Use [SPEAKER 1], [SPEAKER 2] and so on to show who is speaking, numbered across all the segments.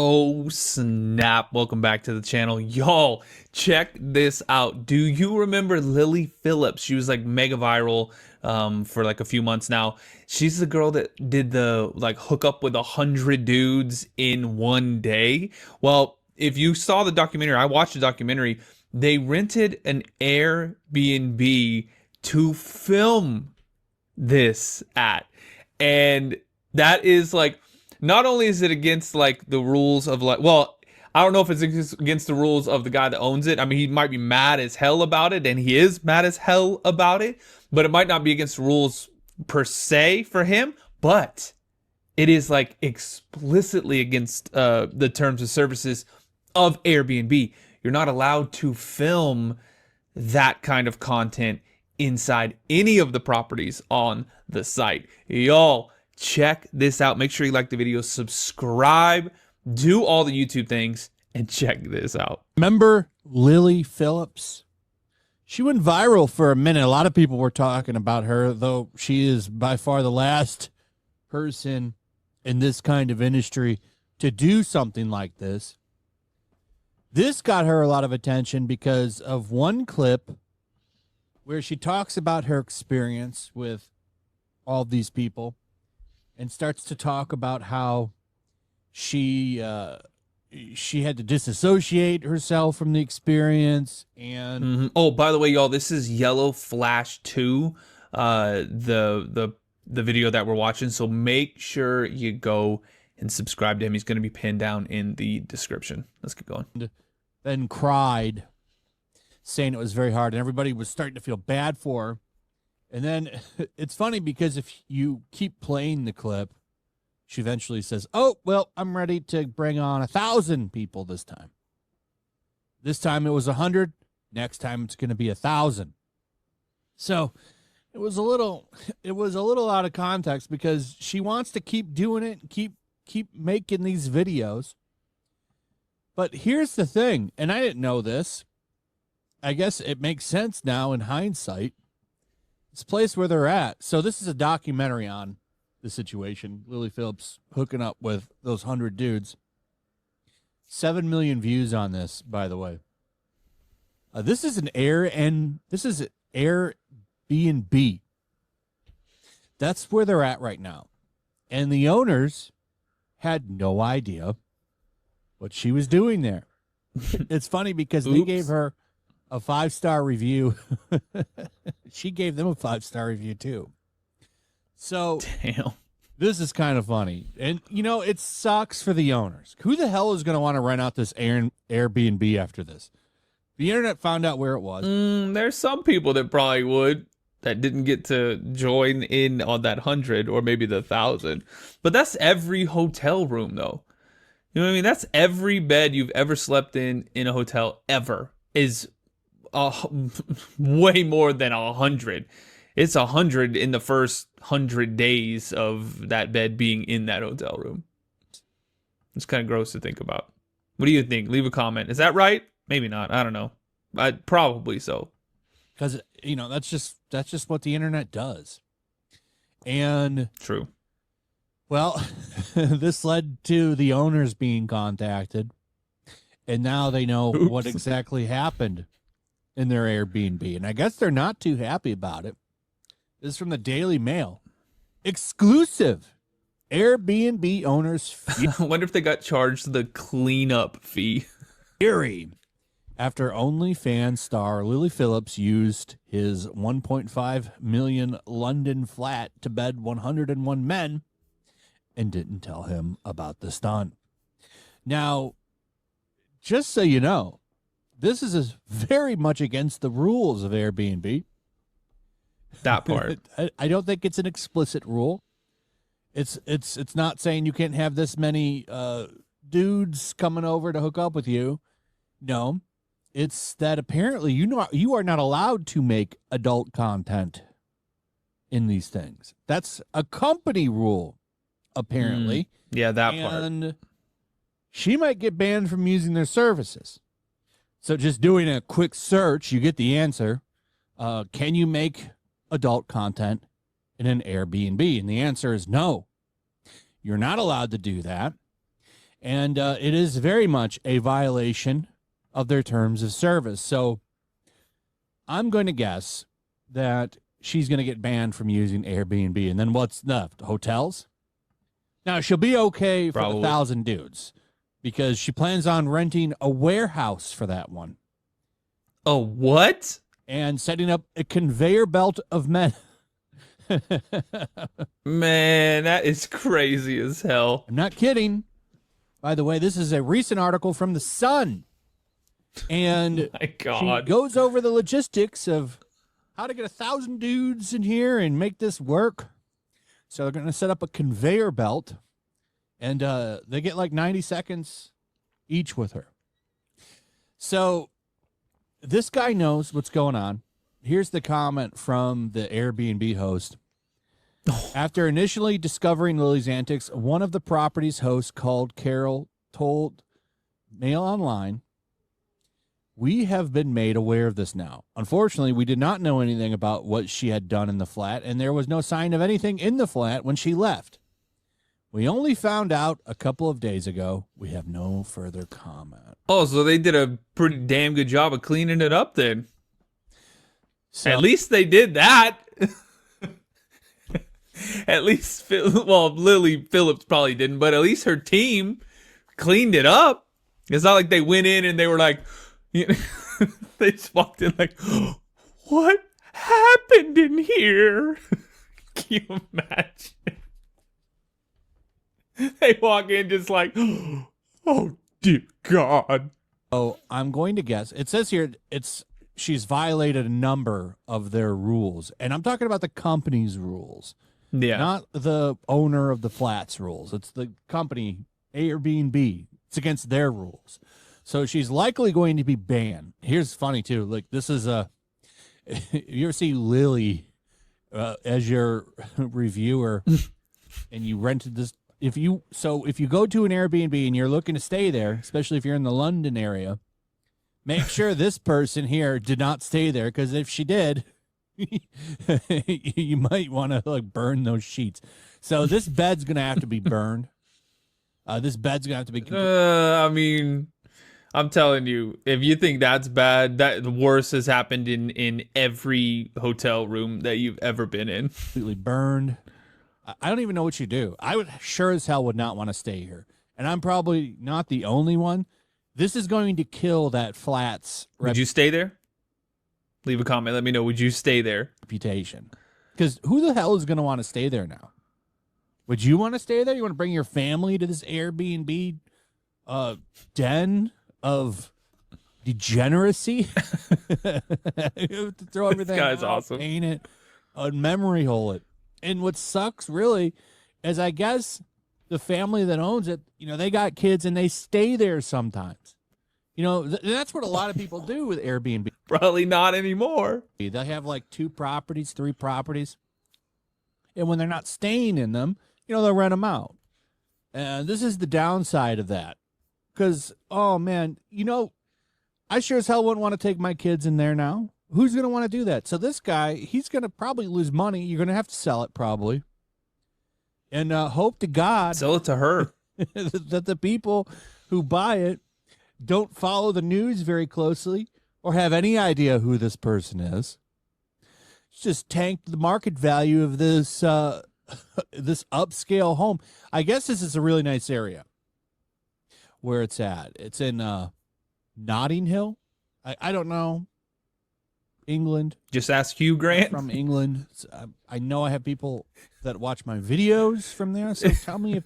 [SPEAKER 1] Oh snap, welcome back to the channel. Y'all, check this out. Do you remember Lily Phillips? She was like mega viral for like a few months now. She's the girl that did the like hook up with 100 dudes in one day. Well, if you saw the documentary, I watched the documentary, they rented an Airbnb to film this at. And that is like, not only is it against like the rules of like, well, I don't know if it's against the rules of the guy that owns it. I mean, he might be mad as hell about it, and he is mad as hell about it, but it might not be against rules per se for him, but it is like explicitly against the terms of services of Airbnb. You're not allowed to film that kind of content inside any of the properties on the site. Y'all, check this out. Make sure you like the video, subscribe, do all the YouTube things, and check this out.
[SPEAKER 2] Remember Lily Phillips? She went viral for a minute. A lot of people were talking about her, though she is by far the last person in this kind of industry to do something like this. This got her a lot of attention because of one clip where she talks about her experience with all these people and starts to talk about how she had to disassociate herself from the experience. And
[SPEAKER 1] Oh, by the way, y'all, this is Yellow Flash 2, the video that we're watching. So make sure you go and subscribe to him. He's going to be pinned down in the description. Let's keep going.
[SPEAKER 2] then cried, saying it was very hard, and everybody was starting to feel bad for her. And then it's funny because if you keep playing the clip, she eventually says, "Oh, well, I'm ready to bring on 1,000 people this time. This time it was 100. Next time it's going to be 1,000." So it was a little out of context because she wants to keep doing it, keep making these videos. But here's the thing, and I didn't know this. I guess it makes sense now in hindsight. This place where they're at. So this is a documentary on the situation. Lily Phillips hooking up with those 100 dudes. 7 million views on this, by the way. This is an Airbnb. That's where they're at right now. And the owners had no idea what she was doing there. It's funny because they gave her a 5-star review. She gave them a 5-star review too. So
[SPEAKER 1] Damn.
[SPEAKER 2] This is kind of funny. And, you know, it sucks for the owners. Who the hell is going to want to rent out this Airbnb after this? The internet found out where it was.
[SPEAKER 1] There's some people that probably would, that didn't get to join in on that 100 or maybe the 1,000. But that's every hotel room, though. You know what I mean? That's every bed you've ever slept in a hotel ever is way more than 100. It's 100 in the first 100 days of that bed being in that hotel room. It's kind of gross to think about. What do you think? Leave a comment. Is that right? Maybe not. I don't know. Probably so.
[SPEAKER 2] Because, you know, that's just what the internet does. And
[SPEAKER 1] true.
[SPEAKER 2] Well, this led to the owners being contacted, and now they know what exactly happened in their Airbnb. And I guess they're not too happy about it. This is from the Daily Mail. Exclusive. Airbnb owners
[SPEAKER 1] I wonder if they got charged the cleanup fee.
[SPEAKER 2] Fury after OnlyFans star Lily Phillips used his 1.5 million London flat to bed 101 men and didn't tell him about the stunt. Now, just so you know, this is very much against the rules of Airbnb.
[SPEAKER 1] That part.
[SPEAKER 2] I don't think it's an explicit rule. It's not saying you can't have this many dudes coming over to hook up with you. No, it's that apparently you are not allowed to make adult content in these things. That's a company rule, apparently.
[SPEAKER 1] Yeah, that
[SPEAKER 2] and
[SPEAKER 1] part.
[SPEAKER 2] She might get banned from using their services. So just doing a quick search, you get the answer. Can you make adult content in an Airbnb? And the answer is no. You're not allowed to do that. And it is very much a violation of their terms of service. So I'm going to guess that she's going to get banned from using Airbnb. And then what's left? Hotels? Now, she'll be okay for the
[SPEAKER 1] Probably.
[SPEAKER 2] 1,000 dudes because she plans on renting a warehouse for that one
[SPEAKER 1] Oh, what?
[SPEAKER 2] and setting up a conveyor belt of men.
[SPEAKER 1] Man, that is crazy as hell.
[SPEAKER 2] I'm not kidding. By the way, this is a recent article from The Sun. And
[SPEAKER 1] My God.
[SPEAKER 2] she goes over the logistics of how to get 1,000 dudes in here and make this work. So they're going to set up a conveyor belt, and they get like 90 seconds each with her. So this guy knows what's going on. Here's the comment from the Airbnb host. After initially discovering Lily's antics, one of the property's hosts called Carol, told Mail Online, "We have been made aware of this now. Unfortunately, we did not know anything about what she had done in the flat, and there was no sign of anything in the flat when she left. We only found out a couple of days ago. We have no further comment."
[SPEAKER 1] Oh, so they did a pretty damn good job of cleaning it up then.
[SPEAKER 2] So,
[SPEAKER 1] At least they did that. At least, well, Lily Phillips probably didn't, but at least her team cleaned it up. It's not like they went in and they were like, you know, they just walked in like, what happened in here? Can you imagine? They walk in just like, oh, dear God.
[SPEAKER 2] oh, I'm going to guess. It says here she's violated a number of their rules, and I'm talking about the company's rules.
[SPEAKER 1] Yeah.
[SPEAKER 2] Not the owner of the flat's rules. It's the company, Airbnb. It's against their rules. So she's likely going to be banned. Here's funny, too. Like, this is you ever see Lily as your reviewer and you rented this? If you go to an Airbnb and you're looking to stay there, especially if you're in the London area, make sure this person here did not stay there, because if she did, you might want to like burn those sheets. So this bed's gonna have to be burned. This bed's gonna have to be.
[SPEAKER 1] I mean, I'm telling you, if you think that's bad, that the worst has happened in every hotel room that you've ever been in.
[SPEAKER 2] Completely burned. I don't even know what you do. I would sure as hell would not want to stay here, and I'm probably not the only one. This is going to kill that flat's
[SPEAKER 1] Would you stay there? Leave a comment. Let me know. Would you stay there?
[SPEAKER 2] reputation. Because who the hell is going to want to stay there now? Would you want to stay there? You want to bring your family to this Airbnb den of degeneracy? You have to throw everything
[SPEAKER 1] This guy's
[SPEAKER 2] out,
[SPEAKER 1] awesome.
[SPEAKER 2] paint it, memory hole it. And what sucks really is I guess the family that owns it, you know, they got kids and they stay there sometimes. You know, that's what a lot of people do with Airbnb.
[SPEAKER 1] Probably not anymore.
[SPEAKER 2] They have like 2 properties, 3 properties. And when they're not staying in them, you know, they'll rent them out. And this is the downside of that. Because, oh, man, you know, I sure as hell wouldn't want to take my kids in there now. Who's going to want to do that? So this guy, he's going to probably lose money. You're going to have to sell it probably. And hope to God
[SPEAKER 1] Sell it to her.
[SPEAKER 2] that the people who buy it don't follow the news very closely or have any idea who this person is. It's just tanked the market value of this this upscale home. I guess this is a really nice area where it's at. It's in Notting Hill. I don't know. England.
[SPEAKER 1] Just ask Hugh Grant.
[SPEAKER 2] From England. I know I have people that watch my videos from there, so tell me if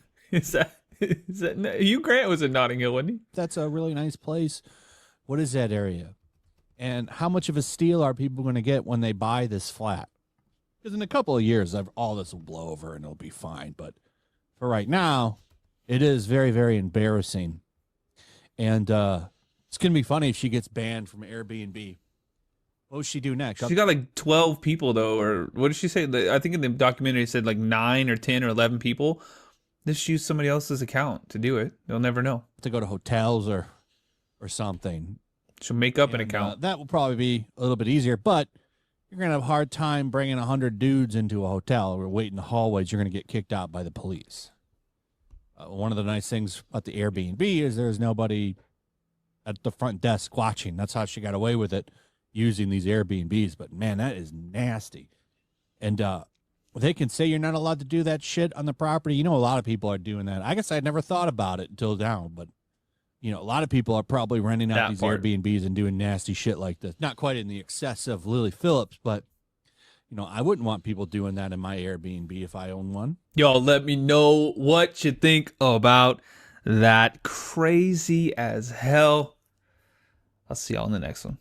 [SPEAKER 1] Is that Hugh Grant was in Notting Hill, wasn't he?
[SPEAKER 2] that's a really nice place. What is that area? And how much of a steal are people going to get when they buy this flat? Because in a couple of years, all this will blow over and it'll be fine. But for right now, it is very, very embarrassing. And it's going to be funny if she gets banned from Airbnb. What will she do next?
[SPEAKER 1] She got like 12 people though, or what did she say? I think in the documentary it said like 9 or 10 or 11 people. Just use somebody else's account to do it. They'll never know.
[SPEAKER 2] To go to hotels or something.
[SPEAKER 1] She'll make up an
[SPEAKER 2] And,
[SPEAKER 1] account.
[SPEAKER 2] that will probably be a little bit easier, but you're going to have a hard time bringing 100 dudes into a hotel or wait in the hallways. You're going to get kicked out by the police. One of the nice things about the Airbnb is there's nobody at the front desk watching. That's how she got away with it using these Airbnbs. But man, that is nasty. And they can say you're not allowed to do that shit on the property. You know, a lot of people are doing that. I guess I'd never thought about it until now, but you know, a lot of people are probably renting out
[SPEAKER 1] That
[SPEAKER 2] these
[SPEAKER 1] part.
[SPEAKER 2] Airbnbs and doing nasty shit like this. Not quite in the excess of Lily Phillips, but you know, I wouldn't want people doing that in my Airbnb if I own one.
[SPEAKER 1] Y'all let me know what you think about that. Crazy as hell. I'll see y'all in the next one.